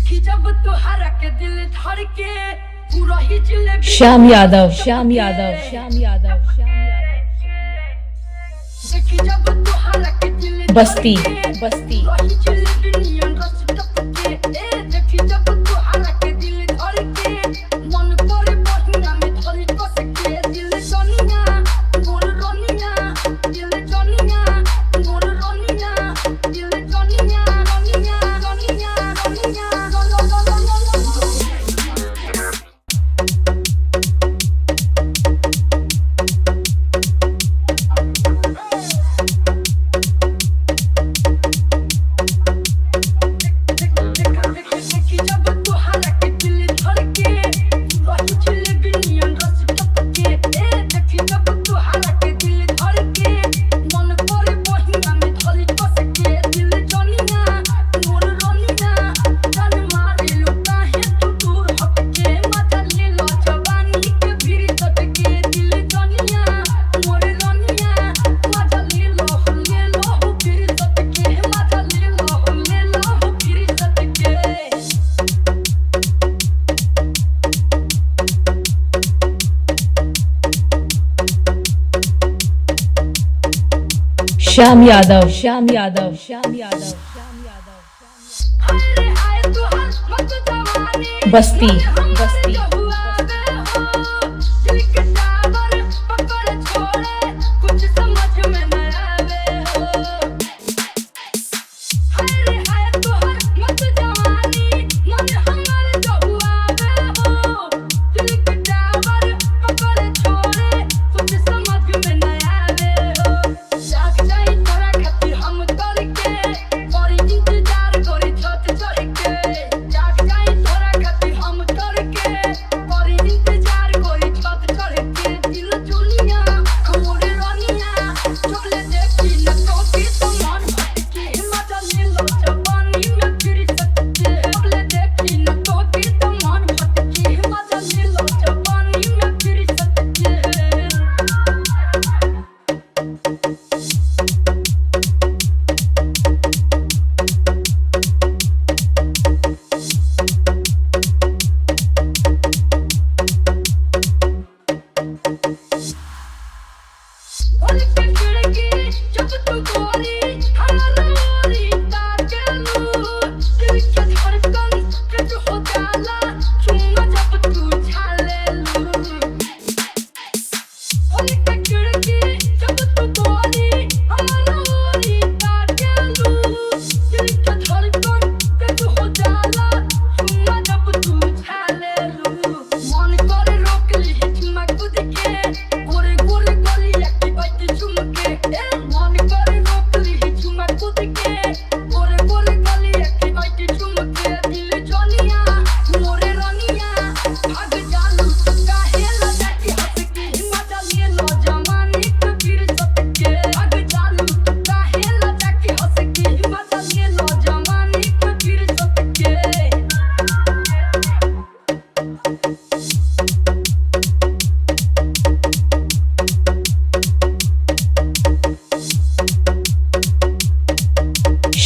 देखी जब तुहरा के दिल धड़ के पूरा ही जिलेबी श्याम यादव श्याम यादव श्याम यादव श्याम यादव देखी जब तुहरा के दिल बस्ती बस्ती पूरा ही जिलेबी नियन रस टपके देखी जब तुहरा के दिल धड़ के मन करे बहिना में धरी कस के दिल जनिया मोर रनिया दिल जनिया मोर रनिया दिल जनिया रनिया रनिया रनिया श्याम यादव श्याम यादव श्याम यादव श्याम यादव बस्ती बस्ती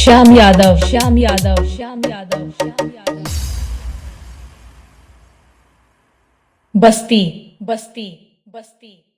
श्याम यादव श्याम यादव श्याम यादव श्याम यादव बस्ती बस्ती बस्ती